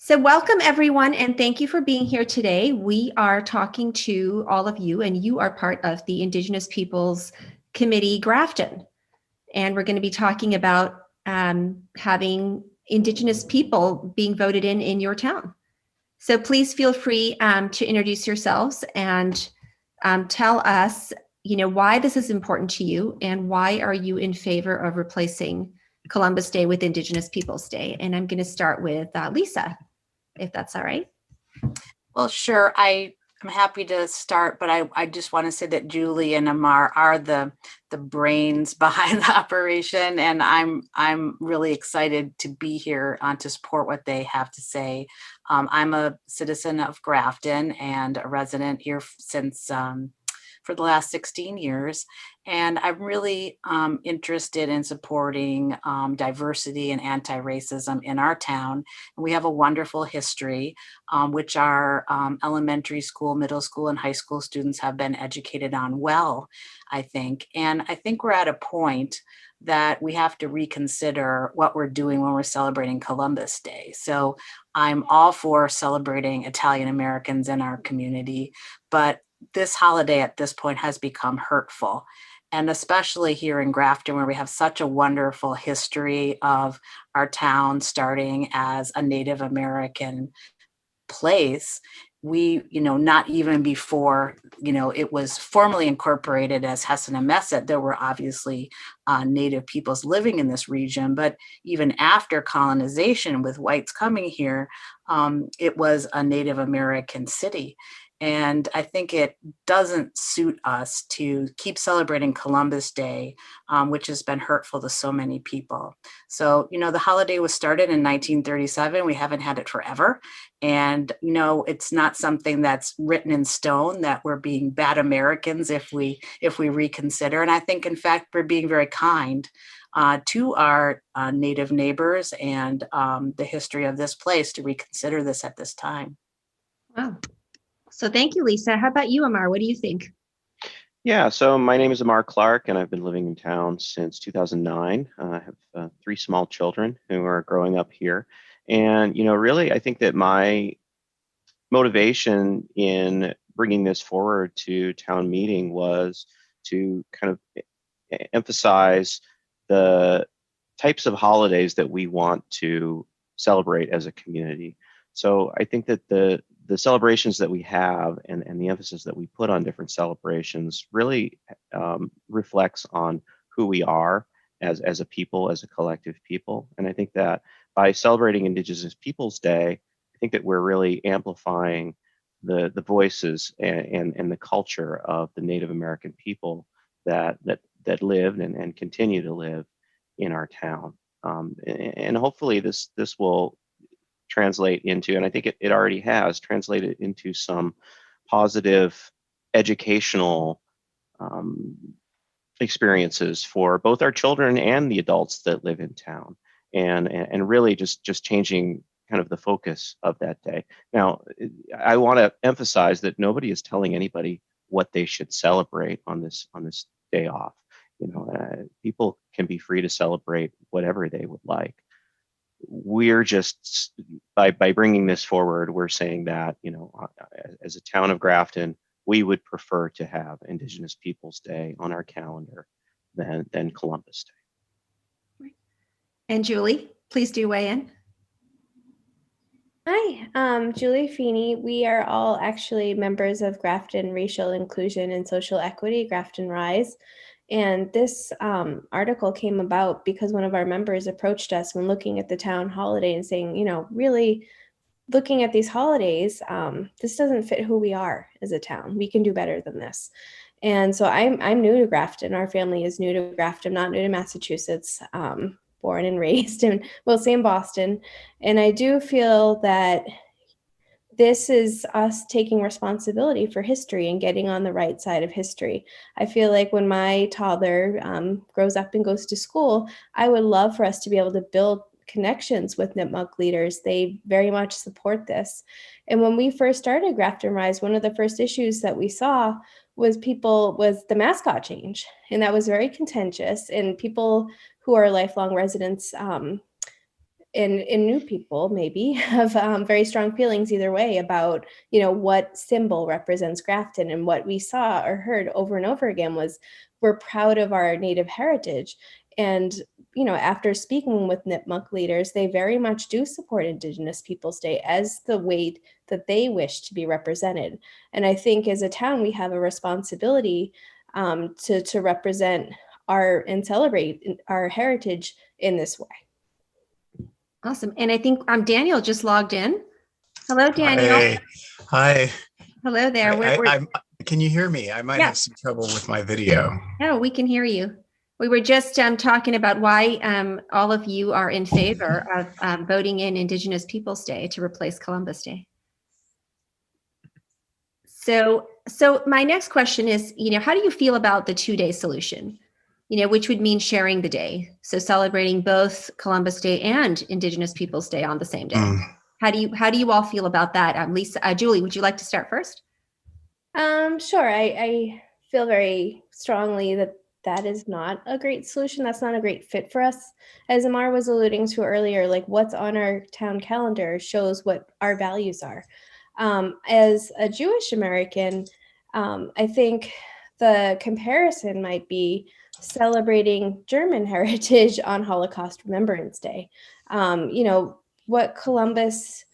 So welcome everyone, and thank you for being here today. We are talking to all of you, and you are part of the Indigenous Peoples Committee Grafton. And we're going to be talking about having Indigenous people being voted in your town. So please feel free to introduce yourselves and tell us, why this is important to you and why are you in favor of replacing Columbus Day with Indigenous Peoples Day. And I'm going to start with Lisa, if that's all right. Well, sure. I'm happy to start, but I just want to say that Julie and Amar are the brains behind the operation, and I'm really excited to be here to support what they have to say. I'm a citizen of Grafton and a resident here since for the last 16 years. And I'm really interested in supporting diversity and anti-racism in our town. And we have a wonderful history, which our elementary school, middle school, and high school students have been educated on well, I think. And I think we're at a point that we have to reconsider what we're doing when we're celebrating Columbus Day. So I'm all for celebrating Italian Americans in our community, but this holiday at this point has become hurtful. And especially here in Grafton, where we have such a wonderful history of our town starting as a Native American place, we, not even before, it was formally incorporated as Hessen-Ameset, there were obviously Native peoples living in this region, but even after colonization with whites coming here, it was a Native American city. And I think it doesn't suit us to keep celebrating Columbus Day, which has been hurtful to so many people. So, the holiday was started in 1937. We haven't had it forever. And, it's not something that's written in stone that we're being bad Americans if we reconsider. And I think, in fact, we're being very kind to our Native neighbors and the history of this place to reconsider this at this time. Wow. So thank you, Lisa. How about you, Amar? What do you think? Yeah, so my name is Amar Clark, and I've been living in town since 2009. I have 3 small children who are growing up here. And, really, I think that my motivation in bringing this forward to town meeting was to kind of emphasize the types of holidays that we want to celebrate as a community. So I think that the celebrations that we have and the emphasis that we put on different celebrations really reflects on who we are as a people, as a collective people. And I think that by celebrating Indigenous Peoples Day, I think that we're really amplifying the voices and the culture of the Native American people that lived and continue to live in our town. And hopefully this will translate into, and I think it already has translated into, some positive educational experiences for both our children and the adults that live in town, and really just changing kind of the focus of that day. Now, I want to emphasize that nobody is telling anybody what they should celebrate on this day off. People can be free to celebrate whatever they would like. We're just, by bringing this forward, we're saying that, as a town of Grafton, we would prefer to have Indigenous Peoples Day on our calendar than Columbus Day. And Julie, please do weigh in. Hi, Julie Feeney. We are all actually members of Grafton Racial Inclusion and Social Equity, Grafton Rise. And this article came about because one of our members approached us when looking at the town holiday and saying, really looking at these holidays, this doesn't fit who we are as a town. We can do better than this. And so I'm new to Grafton. Our family is new to Grafton, not new to Massachusetts. born and raised in, we'll say in Boston. And I do feel that this is us taking responsibility for history and getting on the right side of history. I feel like when my toddler grows up and goes to school, I would love for us to be able to build connections with Nipmuc leaders. They very much support this. And when we first started Grafton Rise, one of the first issues that we saw was the mascot change. And that was very contentious. And people who are lifelong residents and new people maybe have very strong feelings either way about, what symbol represents Grafton. And what we saw or heard over and over again was, we're proud of our Native heritage. And, after speaking with Nipmuc leaders, they very much do support Indigenous Peoples Day as the way that they wish to be represented. And I think as a town, we have a responsibility to represent and celebrate our heritage in this way. Awesome. And I think Daniel just logged in. Hello, Daniel. Hey. Hi. Hello there. Can you hear me? I might have some trouble with my video. No, we can hear you. We were just talking about why all of you are in favor of voting in Indigenous Peoples Day to replace Columbus Day. So my next question is, how do you feel about the 2-day solution? Which would mean sharing the day. So celebrating both Columbus Day and Indigenous Peoples Day on the same day. How do you all feel about that? Lisa, Julie, would you like to start first? Sure. I feel very strongly that is not a great solution. That's not a great fit for us. As Amar was alluding to earlier, like what's on our town calendar shows what our values are. As a Jewish American, I think the comparison might be celebrating German heritage on Holocaust Remembrance Day. What Columbus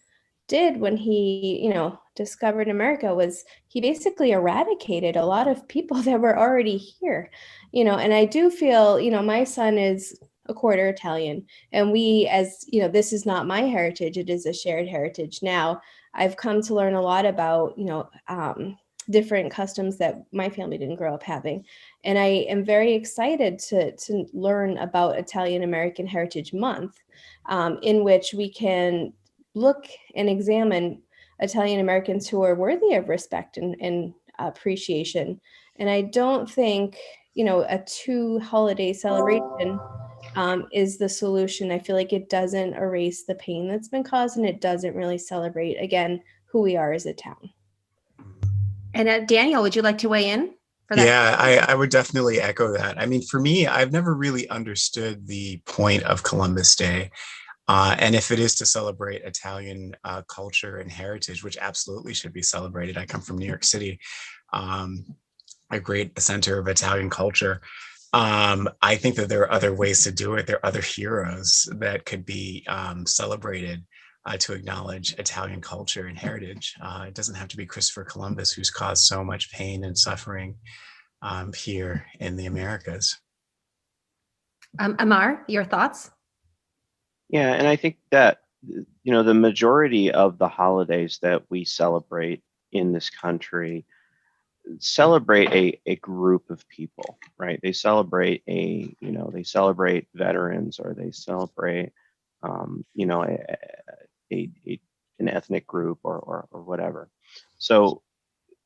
did when he, discovered America was he basically eradicated a lot of people that were already here, and I do feel, my son is a quarter Italian, and we, as this is not my heritage, it is a shared heritage. Now I've come to learn a lot about, different customs that my family didn't grow up having. And I am very excited to learn about Italian American Heritage Month, in which we can look and examine Italian Americans who are worthy of respect and appreciation. And I don't think, a 2-holiday celebration is the solution. I feel like it doesn't erase the pain that's been caused, and it doesn't really celebrate, again, who we are as a town. And Daniel, would you like to weigh in for that? Yeah, I would definitely echo that. I mean, for me, I've never really understood the point of Columbus Day. And if it is to celebrate Italian culture and heritage, which absolutely should be celebrated. I come from New York City, a great center of Italian culture. I think that there are other ways to do it. There are other heroes that could be celebrated to acknowledge Italian culture and heritage. It doesn't have to be Christopher Columbus, who's caused so much pain and suffering here in the Americas. Amar, your thoughts? Yeah, and I think that, the majority of the holidays that we celebrate in this country celebrate a group of people, right? They celebrate they celebrate veterans, or they celebrate, an ethnic group or whatever. So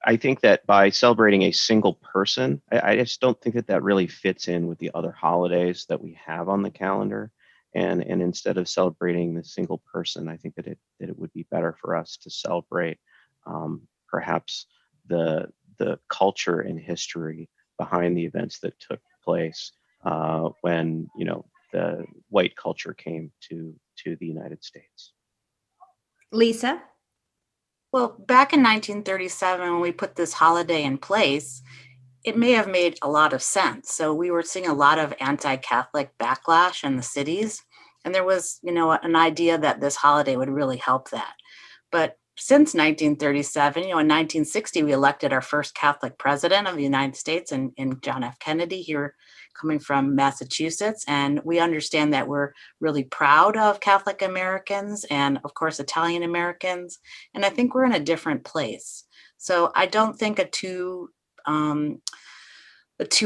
I think that by celebrating a single person, I just don't think that really fits in with the other holidays that we have on the calendar. And instead of celebrating the single person, I think that it would be better for us to celebrate perhaps the culture and history behind the events that took place when the white culture came to the United States. Lisa? Well, back in 1937, when we put this holiday in place, it may have made a lot of sense. So we were seeing a lot of anti-Catholic backlash in the cities. And there was, an idea that this holiday would really help that. But since 1937, in 1960, we elected our first Catholic president of the United States in John F. Kennedy, here coming from Massachusetts. And we understand that we're really proud of Catholic Americans and, of course, Italian Americans. And I think we're in a different place. So I don't think a two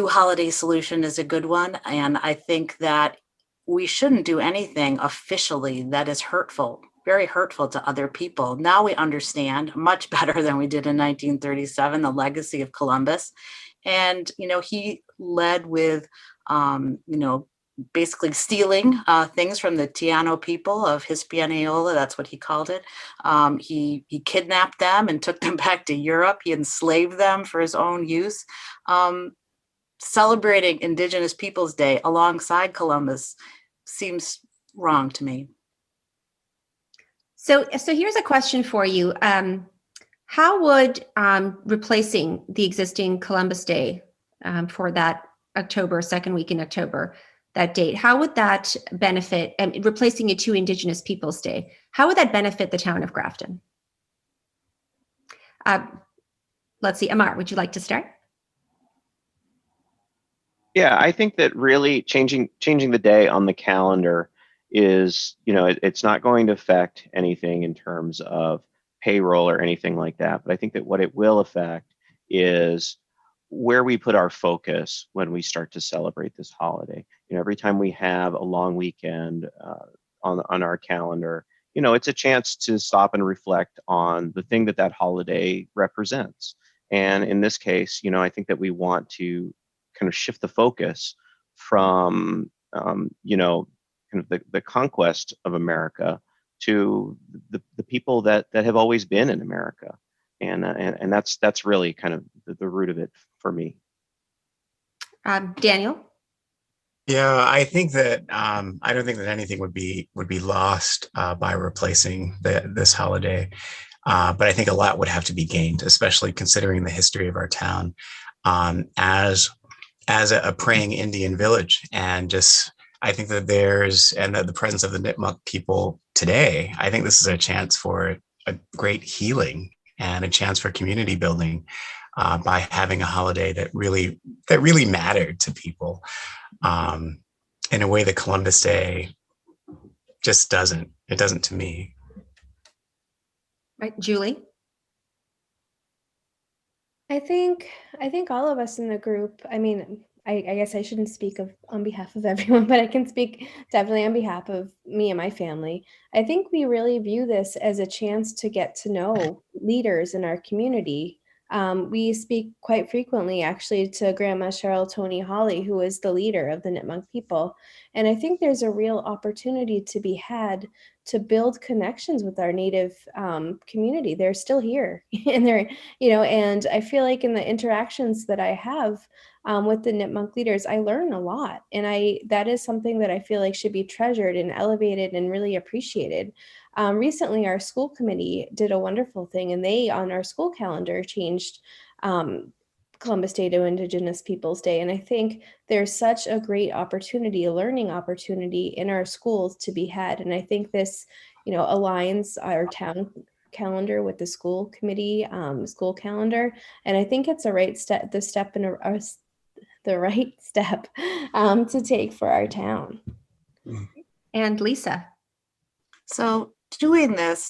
holiday solution is a good one. And I think that we shouldn't do anything officially that is hurtful, very hurtful to other people. Now we understand much better than we did in 1937, the legacy of Columbus. And, he led with, basically stealing things from the Taino people of Hispaniola. That's what he called it. He kidnapped them and took them back to Europe. He enslaved them for his own use. Celebrating Indigenous Peoples Day alongside Columbus seems wrong to me. So here's a question for you. How would replacing the existing Columbus Day for that second week in October, that date, how would that benefit, and replacing it to Indigenous Peoples Day, how would that benefit the town of Grafton? Let's see, Amar, would you like to start? Yeah, I think that really changing the day on the calendar is, it's not going to affect anything in terms of payroll or anything like that. But I think that what it will affect is where we put our focus when we start to celebrate this holiday. Every time we have a long weekend on our calendar, it's a chance to stop and reflect on the thing that holiday represents. And in this case, I think that we want to kind of shift the focus from, kind of the conquest of America to the people that have always been in America. And that's really kind of the root of it for me. Daniel? Yeah, I think that I don't think that anything would be lost by replacing this holiday, but I think a lot would have to be gained, especially considering the history of our town as a praying Indian village. And just, I think that the presence of the Nipmuc people today, I think this is a chance for a great healing and a chance for community building by having a holiday that really mattered to people in a way that Columbus Day just doesn't. It doesn't to me. Right, Julie? I think all of us in the group, I mean, I guess I shouldn't speak on behalf of everyone, but I can speak definitely on behalf of me and my family. I think we really view this as a chance to get to know leaders in our community. We speak quite frequently, actually, to Grandma Cheryl Tony Holly, who is the leader of the Nipmuc people. And I think there's a real opportunity to be had to build connections with our Native community. They're still here, and and I feel like in the interactions that I have with the Nipmuc leaders, I learn a lot, and that is something that I feel like should be treasured and elevated and really appreciated. Recently, our school committee did a wonderful thing, and they, on our school calendar, changed Columbus Day to Indigenous Peoples Day. And I think there's such a great opportunity, a learning opportunity in our schools to be had. And I think this, aligns our town calendar with the school committee school calendar. And I think it's the right step to take for our town. And Lisa? So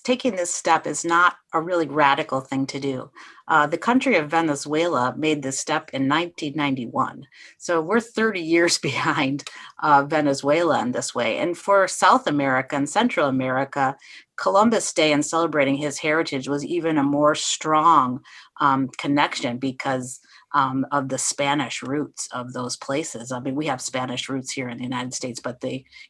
taking this step is not a really radical thing to do. The country of Venezuela made this step in 1991. So we're 30 years behind Venezuela in this way. And for South America and Central America, Columbus Day and celebrating his heritage was even a more strong connection because of the Spanish roots of those places. I mean, we have Spanish roots here in the United States, but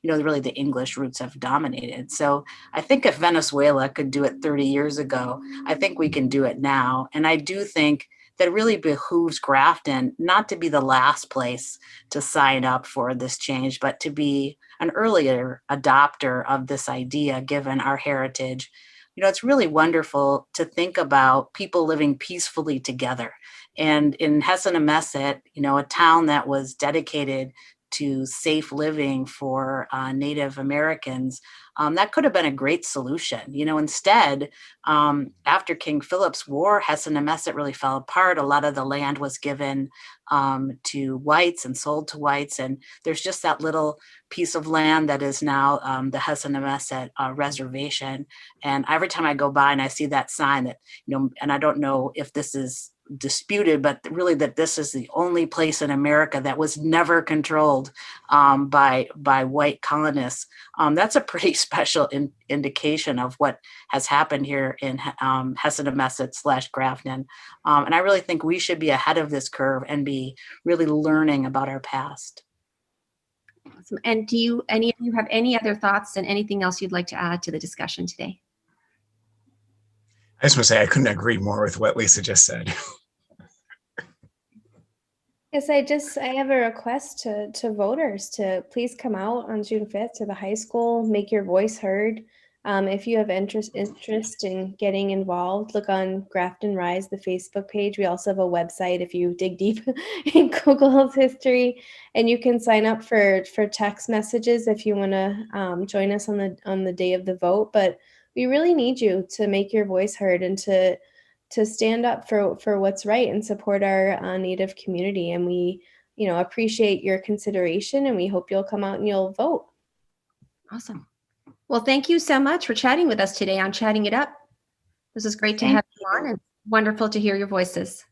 really the English roots have dominated. So I think if Venezuela could do it 30 years ago, I think we can do it now. And I do think that it really behooves Grafton not to be the last place to sign up for this change, but to be an earlier adopter of this idea, given our heritage. It's really wonderful to think about people living peacefully together. And in Hessen-Ameset, a town that was dedicated to safe living for Native Americans, that could have been a great solution. Instead, after King Philip's War, Hessen-Ameset really fell apart. A lot of the land was given to whites and sold to whites. And there's just that little piece of land that is now the Hessen-Ameset reservation. And every time I go by and I see that sign that, and I don't know if this is disputed, but really that this is the only place in America that was never controlled by white colonists. That's a pretty special indication of what has happened here in Hessen-Nemesis/Grafton. And I really think we should be ahead of this curve and be really learning about our past. Awesome. And do any of you have any other thoughts and anything else you'd like to add to the discussion today? I just want to say I couldn't agree more with what Lisa just said. Yes, I have a request to voters to please come out on June 5th to the high school, make your voice heard. If you have interest in getting involved, look on Grafton Rise, the Facebook page. We also have a website if you dig deep in Google's history, and you can sign up for text messages if you want to join us on the day of the vote. But we really need you to make your voice heard and to stand up for what's right and support our Native community. And we, appreciate your consideration, and we hope you'll come out and you'll vote. Awesome. Well, thank you so much for chatting with us today on Chatting It Up. This is great to have you on, and wonderful to hear your voices.